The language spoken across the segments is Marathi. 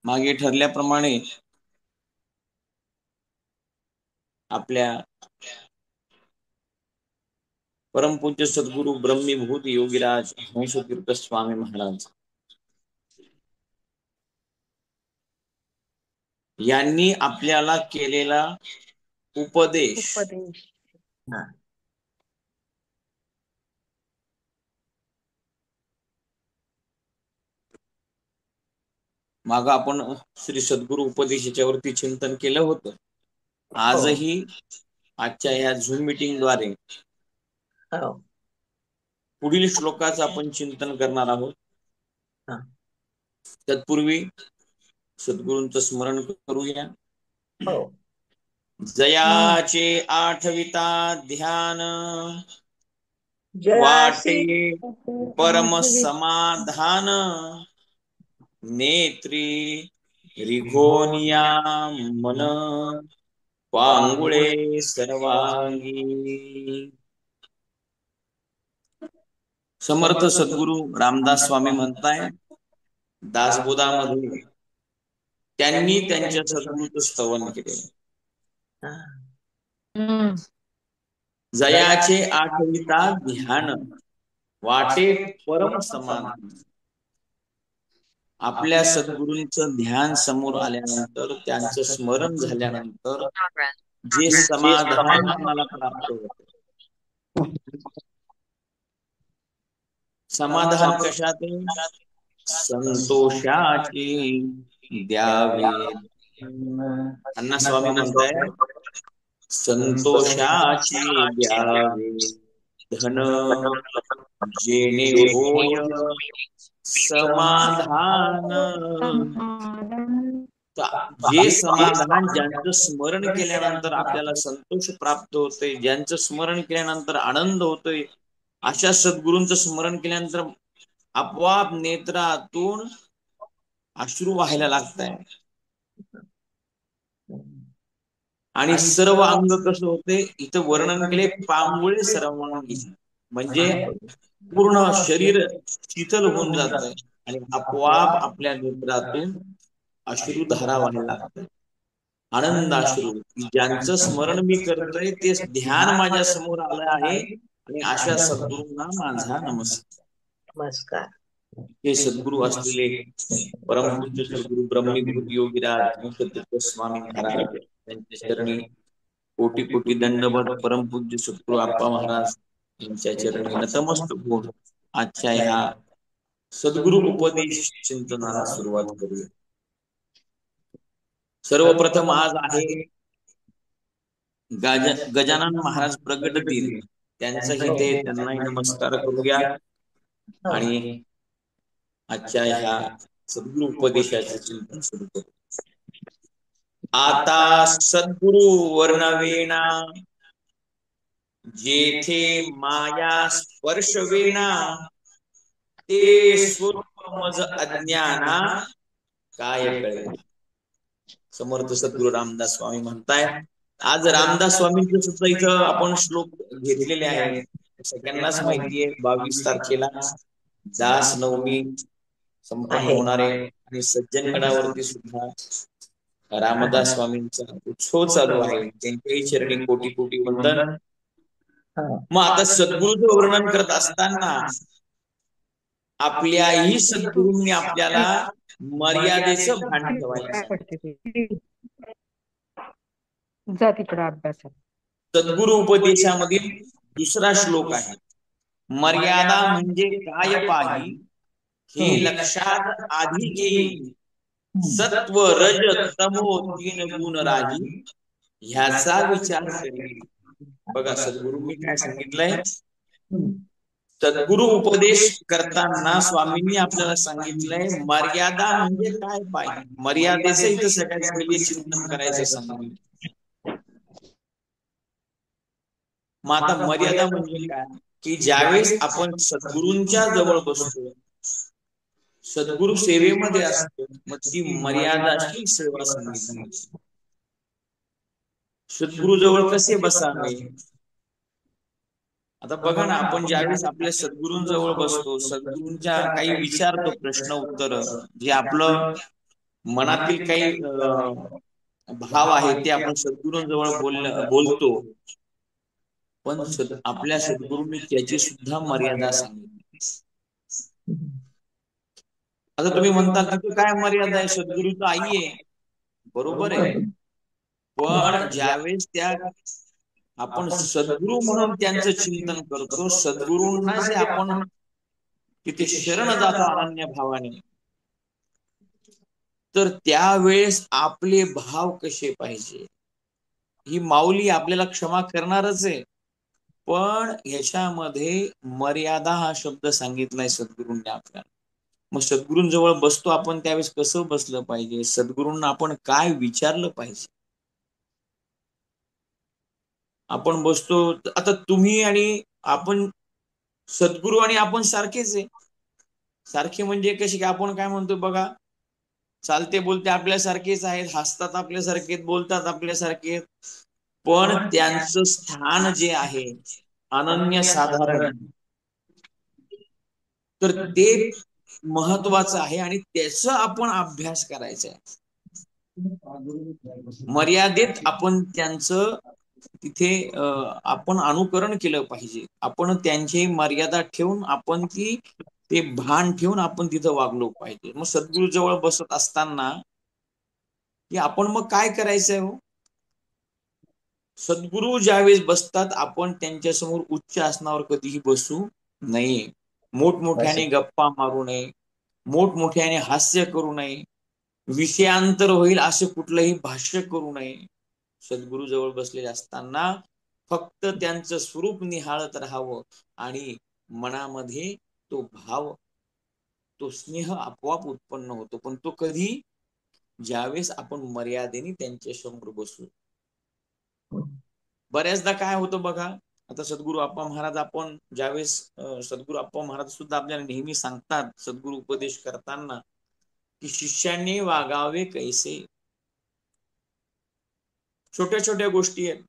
मागे ठरल्याप्रमाणे आपल्या परमपूज्य सद्गुरु ब्रह्मीभूत योगीराज हंसतीर्थ स्वामी महाराज यांनी आपल्याला केलेला उपदेश माग आपण श्री सद्गुरु उपदेशाच्या वरती चिंतन केलं होतं. आजही आजच्या या झूम मीटिंग द्वारे पुढील श्लोकाचं आपण चिंतन करणार आहोत. तत्पूर्वी सद्गुरूंचं स्मरण करूया. जयाचे आठविता ध्यान वाटे परम समाधान नेत्री रिघोनिया मन पांगुळे सर्वांगी. समर्थ सद्गुरु रामदास स्वामी म्हणताय दासबोधामध्ये त्यांनी त्यांच्या सद्गुरूचं स्तवन केले. जयाचे आठविता ध्यान वाटे परम समाधान. आपल्या सद्गुरूंचं ध्यान समोर आल्यानंतर त्यांचं स्मरण झाल्यानंतर जे समाधान आम्हाला प्राप्त होते. समाधान कशात? संतोषाची द्यावे. अण्णा स्वामी म्हणताय संतोषाची द्यावे धन जेणे होय समाधान. जे समाधान ज्यांचं स्मरण केल्यानंतर आपल्याला संतोष प्राप्त होतोय, ज्यांचं स्मरण केल्यानंतर आनंद होतोय, अशा सद्गुरूंचं स्मरण केल्यानंतर आपोआप नेत्रातून अश्रू व्हायला लागताय आणि सर्व अंग कसं होते. इथं वर्णन केले पांगुळे सर्वांगी, म्हणजे पूर्ण शरीर शीतल होऊन जातंय आणि आपोआप आपल्या नेत्रातून अश्रुधारा व्हायला लागतात. आनंद अश्रू. ज्यांचं स्मरण मी करतोय ते ध्यान माझ्या समोर आलं आहे आणि अशा सद्गुरूंना माझा नमस्कार. हे सद्गुरू असलेले परमपूज्य सद्गुरू ब्रह्मीभूत योगीराज हंसतीर्थ स्वामी महाराज यांच्या चरणी कोटी कोटी दंडवत. परमपूज्य सद्गुरू आप्पा महाराज यांच्या चरणी नतमस्तक होऊन आजच्या ह्या सद्गुरू उपदेश चिंतनाला सुरुवात करूया. सर्वप्रथम आज आहे गजानन महाराज प्रगट दिन. त्यांचंही ते त्यांनाही नमस्कार करूया आणि आजच्या ह्या सद्गुरू उपदेशाचे चिंतन सुरू करू. आता सद्गुरू वर्णवेना जेथे माया स्पर्श वेना ते स्वरूप मज अज्ञाना काय कळे. समर्थ सद्गुरू रामदास स्वामी म्हणताय. आज रामदास स्वामींचे सुद्धा इथं आपण श्लोक घेतलेले आहेत. सगळ्यांनाच माहिती आहे 22 तारखेला दास नवमी संपन्न होणारे आणि सज्जनगडावरती सुद्धा रामदास स्वामींचा उत्सव चालू आहे. त्यांच्याही चरणी कोटी कोटी वंदन. मग आता सद्गुरूचं वर्णन करत असताना आपल्याही सद्गुरूंनी आपल्याला मर्यादेचं भान ठेवायला सांगितलं. सद्गुरू उपदेशामधील दुसरा श्लोक आहे. मर्यादा म्हणजे काय पाही हे लक्षात आधी घेई सत्व रज तमो 3 गुण राही ह्याचा विचार करी. बघा सद्गुरूंनी काय सांगितलंय. सद्गुरू उपदेश करताना स्वामींनी आपल्याला सांगितलंय मर्यादा म्हणजे काय पाहिजे. मर्यादेचं इथं सगळ्यात पहिले चिंतन करायचं सांगितलं. मग आता मर्यादा म्हणजे काय की ज्यावेळेस आपण सद्गुरूंच्या जवळ बसतो, सद्गुरू सेवेमध्ये असतो, मग ती मर्यादाशील सेवा सांगितली. सद्गुरू जवळ कसे बसावे. आता बघा ना, आपण ज्यावेळेस आपल्या सद्गुरूंजवळ बसतो, सद्गुरूंच्या काही विचारतो प्रश्न उत्तर, जे आपलं मनातील काही भाव आहे ते आपण सद्गुरूंजवळ बोलतो, पण आपल्या सद्गुरूंनी त्याची सुद्धा मर्यादा सांगितली. आता तुम्ही म्हणताल तिथे काय मर्यादा आहे, सद्गुरूचं आई आहे, बरोबर आहे. पण ज्यावेळेस त्या आपण सद्गुरू म्हणून त्यांचं चिंतन करतो, सद्गुरूंना जे आपण तिथे शरण जातो अनन्य भावाने, तर त्यावेळेस आपले भाव कसे पाहिजे. ही माऊली आपल्याला क्षमा करणारच आहे, पण ह्याच्यामध्ये मर्यादा हा शब्द सांगितलाय सद्गुरूंनी आपल्याला. मग सद्गुरूंजवळ बसतो आपण त्यावेळेस कसं बसलं पाहिजे, सद्गुरूंना आपण काय विचारलं पाहिजे. आपण बसतो आता तुम्ही आणि आपण, सद्गुरू आणि आपण सारखेच आहे. सारखे म्हणजे कसे की आपण काय म्हणतो बघा, चालते बोलते आपल्यासारखेच आहेत, हसतात आपल्यासारखे, बोलतात आपल्यासारखे, पण त्यांचं स्थान जे आहे अनन्य साधारण, तर ते महत्वाचं आहे आणि त्याचा आपण अभ्यास करायचा आहे. मर्यादेत आपण त्यांचं तिथे आपण अनुकरण केलं पाहिजे. आपण त्यांची मर्यादा ठेवून आपण ते भान ठेवून आपण तिथं वागलो पाहिजे. मग सद्गुरू जवळ बसत असताना की आपण मग काय करायचंय हो, सद्गुरू ज्यावेळेस बसतात आपण त्यांच्या समोर उच्च आसनावर कधीही बसू नये, मोठमोठ्याने गप्पा मारू नये, मोठमोठ्याने हास्य करू नये, विषयांतर होईल असे कुठलंही भाष्य करू नये. सद्गुरू जवळ बसलेले असताना फक्त त्यांचं स्वरूप निहाळत राहावं आणि मनामध्ये तो भाव, तो स्नेह आपोआप उत्पन्न होतो. पण तो कधी, ज्यावेळेस आपण मर्यादेने त्यांच्या समोर बसू. बऱ्याचदा काय होतं बघा, आता सद्गुरू अप्पा महाराज, आपण ज्यावेळेस सद्गुरू अप्पा महाराज सुद्धा आपल्याला नेहमी सांगतात सद्गुरू उपदेश करताना की शिष्यांनी वागावे कैसे. छोट्या छोट्या गोष्टी आहेत.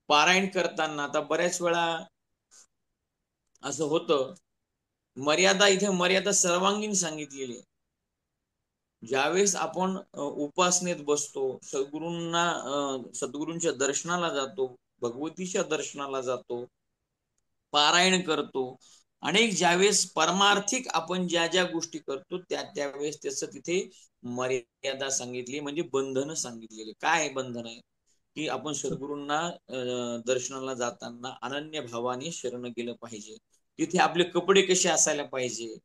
पारायण करताना आता बऱ्याच वेळा असं होतं, मर्यादा इथे मर्यादा सर्वांगीण सांगितलेली आहे. ज्यावेळेस आपण उपासनेत बसतो, सद्गुरूंच्या दर्शनाला जातो, भगवतीच्या दर्शनाला जातो, पारायण करतो, अनेक ज्यावेळेस परमार्थिक आपण ज्या ज्या गोष्टी करतो त्यावेळेस त्याचं तिथे मर्यादा सांगितली, म्हणजे बंधन सांगितलेली. काय बंधन आहे की आपण सद्गुरूंना दर्शनाला जाताना अनन्य भावाने शरण गेलं पाहिजे. तिथे आपले कपडे कसे असायला पाहिजे.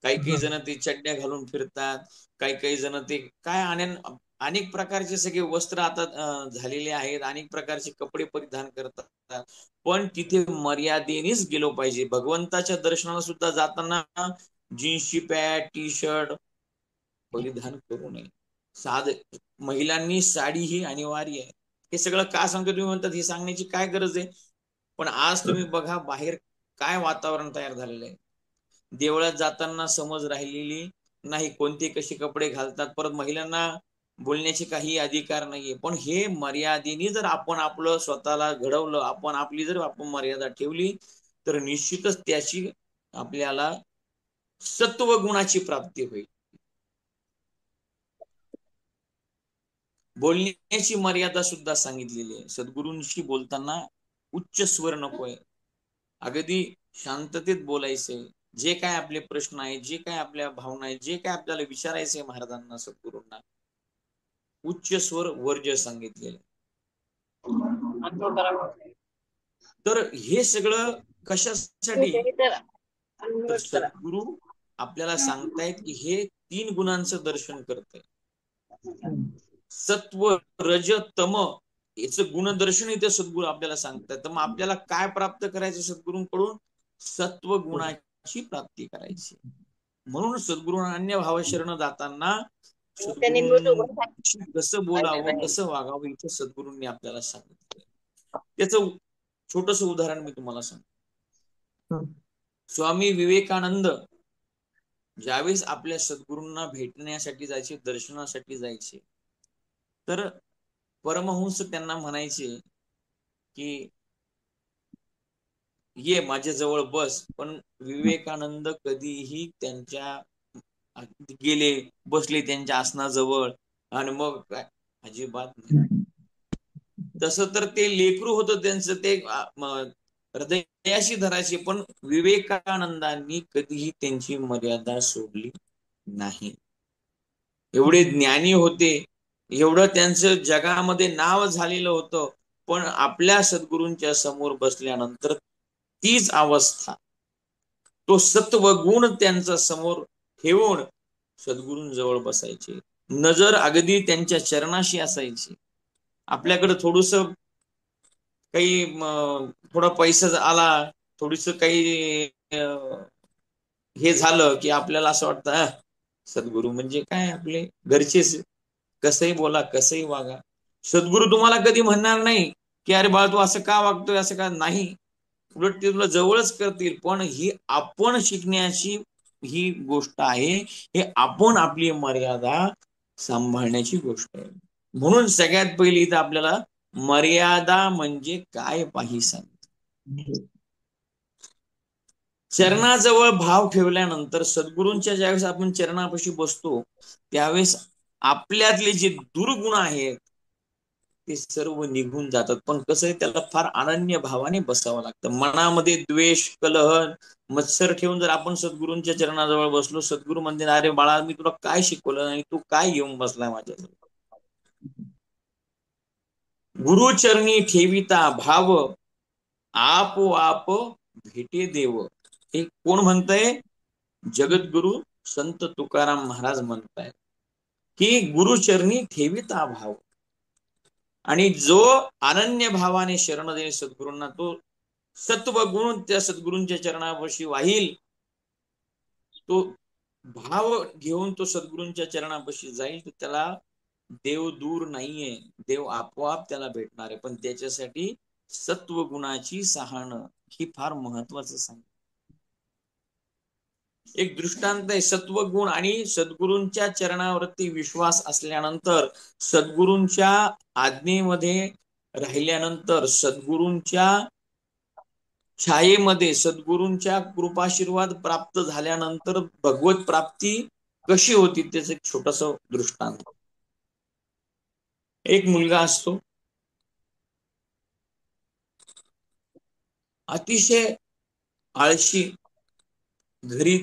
काही काही जण ते चड्ड्या घालून फिरतात, काही काही जण ते काय अनेक प्रकारचे सगळे वस्त्र आता झालेले आहेत, अनेक प्रकारचे कपडे परिधान करतात. पण तिथे मर्यादेनेच गेलो पाहिजे. भगवंताच्या दर्शनाला सुद्धा जाताना जीन्सची पॅन्ट, टी शर्ट परिधान करू नये. साध महिलांनी साडी ही अनिवार्य आहे. हे सगळं का सांगतो तुम्ही म्हणतात, हे सांगण्याची काय गरज आहे. पण आज तुम्ही बघा बाहेर काय वातावरण तयार झालेलं आहे. देवळात जाताना समज राहिलेली नाही, कोणते कसे कपडे घालतात, परत महिलांना बोलण्याचे काही अधिकार नाहीये. पण हे मर्यादेने जर आपण आपलं स्वतःला घडवलं, आपण आपली जर आपण मर्यादा ठेवली, तर निश्चितच त्याची आपल्याला सत्व गुणाची प्राप्ती होईल. बोलण्याची मर्यादा सुद्धा सांगितलेली आहे. सद्गुरूंशी बोलताना उच्च स्वर नकोय, अगदी शांततेत बोलायचंय. जे काय आपले प्रश्न आहेत, जे काय आपल्या भावना आहेत, जे काय आपल्याला विचारायचंय महाराजांना, सद्गुरूंना, उच्च स्वर वर्ज्य सांगितलेले. तर हे सगळं कशासाठी, तर सद्गुरू आपल्याला सांगतायत की हे 3 गुणांचं दर्शन करतंय. सत्व, रज, तम याचं गुणदर्शन इथे सद्गुरू आपल्याला सांगतात. तर मग आपल्याला काय प्राप्त करायचं सद्गुरूंकडून, सत्व गुणाची प्राप्ती करायची. म्हणून सद्गुरूंना अन्य भाव शरण जाताना सद्गुरूंशी कसं बोलावं, कसं वागावं इथं सद्गुरूंनी आपल्याला सांगितलं. त्याचं छोटस उदाहरण मी तुम्हाला सांगतो. स्वामी विवेकानंद ज्यावेळेस आपल्या सद्गुरूंना भेटण्यासाठी जायचे, दर्शनासाठी जायचे, तर परमहंस त्यांना म्हणायचे की ये माझ्या जवळ बस. पण विवेकानंद कधीही त्यांच्या गेले, बसले त्यांच्या आसनाजवळ आणि मग काय अजिबात नाही. तसं तर ते लेकरू होतं त्यांचं, ते हृदयाशी धरायचे, पण विवेकानंदांनी कधीही त्यांची मर्यादा सोडली नाही. एवढे ज्ञानी होते, एवढं त्यांचं जगामध्ये नाव झालेलं होतं, पण आपल्या सद्गुरूंच्या समोर बसल्यानंतर तीच अवस्था, तो सत्व गुण त्यांच्या समोर ठेवून सद्गुरूंजवळ बसायचे. नजर अगदी त्यांच्या चरणाशी असायची. आपल्याकडे थोडस काही थोडा पैसा आला, थोडस काही हे झालं की आपल्याला असं वाटतं सद्गुरू म्हणजे काय आपले घरचेच, कसंही बोला कसंही वागा. सद्गुरू तुम्हाला कधी म्हणणार नाही की अरे बाळा तू असं का वागतोय, असं का नाही. उलट ते तुला जवळच करतील. पण ही आपण शिकण्याची ही गोष्ट आहे, हे आपण आपली मर्यादा सांभाळण्याची गोष्ट आहे. म्हणून सगळ्यात पहिली इथं आपल्याला मर्यादा म्हणजे काय पाही सांग. चरणाजवळ भाव ठेवल्यानंतर सद्गुरूंच्या ज्यावेळेस आपण चरणापाशी बसतो त्यावेळेस आपल्यातले जे दुर्गुण आहेत ते सर्व निघून जातात. पण कसं आहे, त्याला फार अनन्य भावाने बसावं लागतं. मनामध्ये द्वेष, कलह, मत्सर ठेवून जर आपण सद्गुरूंच्या चरणाजवळ बसलो, सद्गुरू म्हणते अरे बाळा मी तुला काय शिकवलं आणि तू काय येऊन बसलाय माझ्याजवळ. गुरुचरणी ठेविता भाव आपोआप भेटे देव. हे कोण म्हणतंय? जगद्गुरु संत तुकाराम महाराज म्हणतायत की गुरुचरणी ठेविता भाव. आणि जो अनन्य भावाने शरण देईल सद्गुरूंना, तो सत्व गुण त्या सद्गुरूंच्या चरणापाशी वाहील, तो भाव घेऊन तो सद्गुरूंच्या चरणापाशी जाईल, तर त्याला देव दूर नाहीये, देव आपोआप त्याला भेटणार आहे. पण त्याच्यासाठी सत्व गुणाची सहाणं ही फार महत्वाचं सांग. एक दृष्टांत आहे, सत्वगुण आणि सद्गुरूंच्या चरणावरती विश्वास असल्यानंतर, सद्गुरूंच्या आज्ञेमध्ये राहिल्यानंतर, सद्गुरूंच्या छायेमध्ये सद्गुरूंच्या कृपाशीर्वाद प्राप्त झाल्यानंतर भगवत प्राप्ती कशी होती त्याचं एक छोटस दृष्टांत. एक मुलगा असतो, अतिशय आळशी, घरी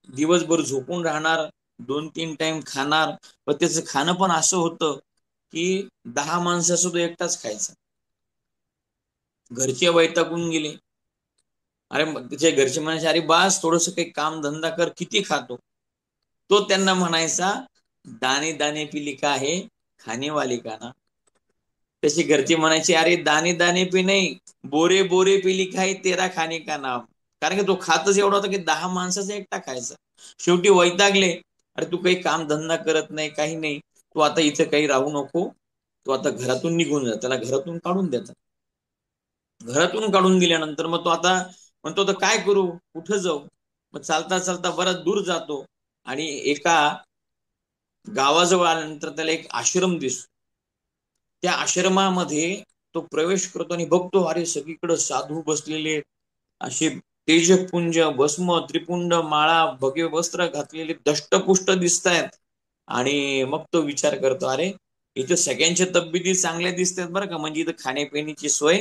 दिवसभर झोपून राहणार, 2-3 टाइम खाणार, पण त्याचं खाणं पण असं होतं की 10 माणसासुद्धा एकटाच खायचा. घरचे वैतागून गेले. अरे त्याच्या घरचे म्हणायचे अरे बास थोडस काही काम धंदा कर, किती खातो. तो त्यांना म्हणायचा दाणे दाणे पे लिखा है खाने वाले का ना. तसे घरचे म्हणायचे अरे दाणे दाणे पे नाही, बोरे बोरे पे लिखा है तेरा खाने का नाम. कारण की तो खातच एवढा होता की 10 माणसाचा एकटा खायचा. शेवटी वैतागले, अरे तू काही काम धंदा करत नाही, काही नाही, तू आता इथे काही राहू नको, तू आता घरातून निघून जा. त्याला घरातून काढून देतात. घरातून काढून दिल्यानंतर मग तो आता म्हणतो तर काय करू, कुठं जाऊ. मग चालता चालता बराच दूर जातो आणि एका गावाजवळ आल्यानंतर त्याला एक आश्रम दिसतो. त्या आश्रमामध्ये तो प्रवेश करतो आणि बघतो अरे सगळीकडे साधू बसलेले, असे तेजपुंज, भस्म, त्रिपुंड, माळा, भगवे वस्त्र घातलेले दष्टपुष्ट दिसत आहेत. आणि मग तो विचार करतो अरे इथं सगळ्यांच्या तब्येती चांगल्या दिसतात बरं का, म्हणजे इथं खाण्यापिण्याची सोय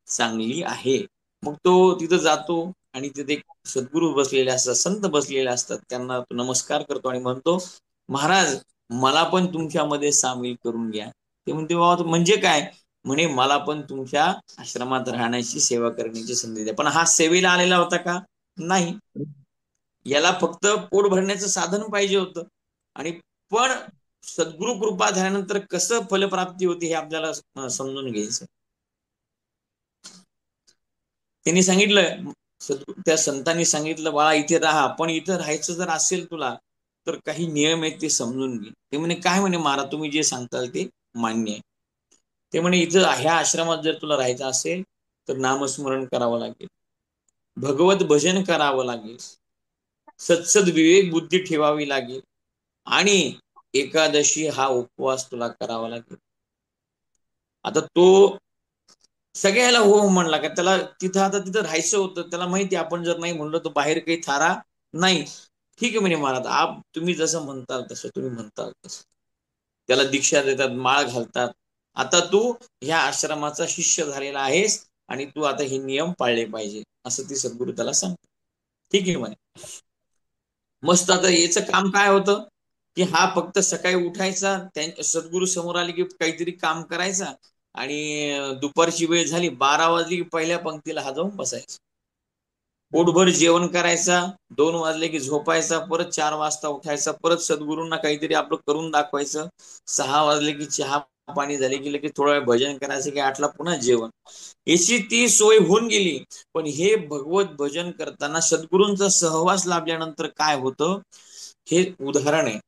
चांगली आहे. मग तो तिथं जातो आणि तिथे सद्गुरू बसलेले असतात, संत बसलेले असतात, त्यांना तो नमस्कार करतो आणि म्हणतो महाराज मला पण तुमच्यामध्ये सामील करून घ्या. ते म्हणते बाबा म्हणजे काय. म्हणे मला पण तुमच्या आश्रमात राहण्याची सेवा करण्याची संधी द्या. पण हा सेवेला आलेला होता का? नाही. याला फक्त पोट भरण्याचं साधन पाहिजे होतं. आणि पण सद्गुरु कृपा झाल्यानंतर कसं फलप्राप्ती होती हे आपल्याला समजून घ्यायचं. त्यांनी सांगितलं, त्या संतांनी सांगितलं बाळा इथे राहा, पण इथं राहायचं जर असेल तुला तर काही नियम आहेत ते समजून घे. ते म्हणे काय. म्हणे महाराज तुम्ही जे सांगताल ते मान्य आहे. ते म्हणे इथं ह्या आश्रमात जर तुला राहायचं असेल तर नामस्मरण करावं लागेल, भगवत भजन करावं लागेल, सत्सद विवेक बुद्धी ठेवावी लागेल आणि एकादशी हा उपवास तुला करावा लागेल. आता तो सगळ्याला हो म्हणला का, त्याला तिथं आता तिथं राहायचं होतं, त्याला माहिती आपण जर नाही म्हणलं तर बाहेर काही थारा नाही. ठीक आहे म्हणे महाराज, तुम्ही जसं म्हणताल तसं, तुम्ही म्हणताल तसं. त्याला दीक्षा देतात, माळ घालतात. आता तू ह्या आश्रमाचा शिष्य झालेला आहेस आणि तू आता हे नियम पाळले पाहिजे, असं ती सद्गुरू त्याला सांगतात. ठीक आहे म्हणे. मस्त. आता याचं काम काय होतं की हा फक्त सकाळी उठायचा, सद्गुरू समोर आले की काहीतरी काम करायचा, आणि दुपारची वेळ झाली 12 वाजली की पहिल्या पंक्तीला हा जाऊन बसायचा, पोटभर जेवण करायचा, 2 वाजले की झोपायचा, परत 4 वाजता उठायचा, परत सद्गुरूंना काहीतरी आपलं करून दाखवायचं, 6 वाजले की चहा पाणी झाले की लगेच थोडा वेळ भजन करायचं, की 8ला पुन्हा जेवण. याची ती सोय होऊन गेली. पण हे भगवत भजन करताना सद्गुरूंचा सहवास लाभल्यानंतर काय होतं, हे उदाहरण आहे.